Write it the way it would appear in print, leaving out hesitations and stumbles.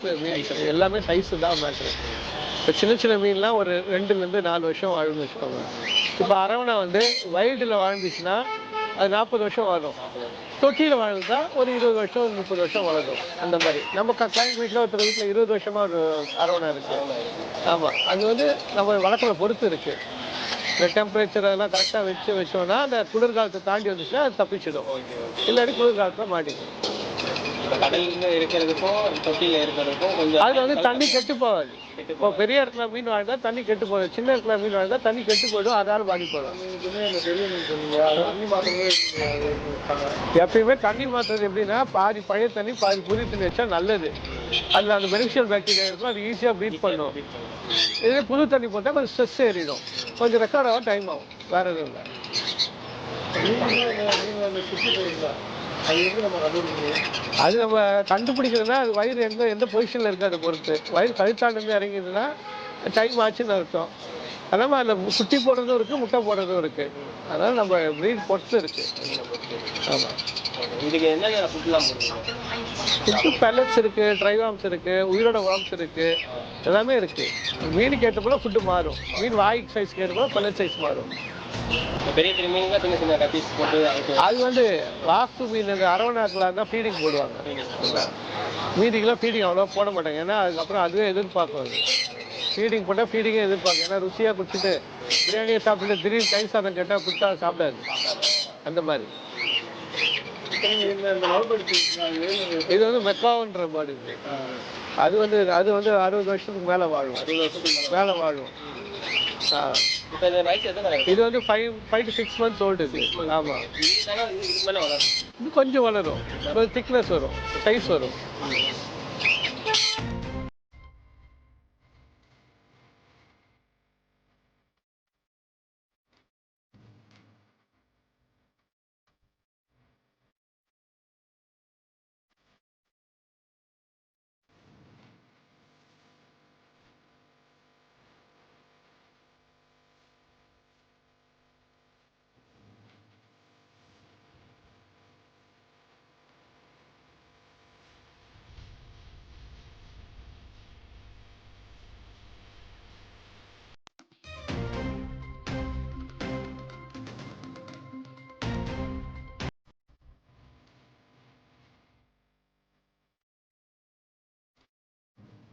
எல்லாமே சைஸு தான் மேட்ரு. இப்போ சின்ன சின்ன மீன்லாம் ஒரு 2லேருந்து 4 வருஷம் வாழும்னு வச்சுக்கோங்க. இப்போ அரவணை வந்து வைல்டில் வாழ்ந்துச்சுன்னா அது 40 வருஷம் வாழும். தொட்டியில் வாழ்ந்தா ஒரு 20 வருஷம் 30 வருஷம் வளரும். அந்த மாதிரி நம்ம கிளைண்ட் வீட்டில் ஒருத்தர் வீட்டில் 20 வருஷமாக ஒரு அரவணை இருக்குது. ஆமாம், அது வந்து நம்ம வளர்க்குற பொறுத்து இருக்குது. இந்த டெம்பரேச்சர் அதெல்லாம் கரெக்டாக வச்சோன்னா அந்த குளிர்காலத்தை தாண்டி வந்துச்சுன்னா அது தப்பிச்சிடும். இல்லாட்டி குளிர்காலத்தில் மாட்டிக்கும். கடலில் இருக்கிறதுக்கும் தொட்டியில் இருக்கிறதுக்கும் கொஞ்சம் அதில் வந்து தண்ணி கெட்டு போகாது. இப்போ பெரிய இடத்துல மீன் வாழ்ந்தா தண்ணி கெட்டு போகுது, சின்ன இடத்துல மீன் வாழ்ந்தா தண்ணி கெட்டு போயிடும், அதனால பாதிப்படும். எப்பயுமே தண்ணி மாற்றுறது எப்படின்னா பாதி பழைய தண்ணி பாதி புதிய தண்ணி வச்சா நல்லது. அதில் அந்த பெனிஃபிஷியல் பாக்டீரியா இருக்கும், அது ஈஸியாக ப்ரீத் பண்ணும். இதே புது தண்ணி போட்டால் கொஞ்சம் ஸ்ட்ரெஸ் ஏறிடும், கொஞ்சம் ரெக்கார்ட் ஆக டைம் ஆகும், வேற எதுவும் இல்லை. அது நம்ம கண்டுபிடிக்கிறதுனா அது வயிறு எந்த பொசிஷனில் இருக்குது அதை பொறுத்து. வயிறு கழுத்தாண்டு இறங்கிதுன்னா டைம் ஆச்சுன்னு அர்த்தம். அதனால் அதில் குட்டி போடுறதும் இருக்குது, முட்டை போடுறதும் இருக்குது. அதனால் நம்ம ப்ரீட் பொறுத்து இருக்குது. ஆமாம், இதுக்கு என்னென்ன ஃபுட்லாம் போடுவீங்க? ஃபுட்டு பெல்லட்ஸ் இருக்குது, ட்ரை வார்ம்ஸ் இருக்குது, உயிரோட வார்ம்ஸ் இருக்குது, எல்லாமே இருக்குது. மீனுக்கு ஏற்ற போல ஃபுட்டு மாறும். மீன் வாய்க்கு சைஸ்க்கு ஏற்ற போல பெல்லட் சைஸ் மாறும். பெரிய பெரிய மீன்லாம் சின்ன சின்ன பீஸ் போட்டு அது வந்து வாஸ்து மீன் இந்த அரவணாக்கில் தான் ஃபீடிங் போடுவாங்க. மீதிக்கெல்லாம் ஃபீடிங் அவ்வளோ போட மாட்டாங்க, ஏன்னா அதுக்கப்புறம் அதுவே எதிர்பார்க்கும். அது ஃபீடிங் போட்டால் ஃபீடிங்கே எதிர்பார்க்கும். ஏன்னா ருசியாக குடிச்சிட்டு பிரியாணியை சாப்பிட்டுட்டு திடீர்னு கை சாதம் கேட்டால் கொடுத்தா சாப்பிடாது. அந்த மாதிரி இது வந்து மெக்காவுன்ற பாடி. அது வந்து 60 வருஷத்துக்கு மேலே வாழும். 60 வருஷத்துக்கு மேலே வாழும். இது வந்து 5 to 6 months ஓல்டு. ஆமாம், இது கொஞ்சம் வளரும், திக்னஸ் வரும், சைஸ் வரும்.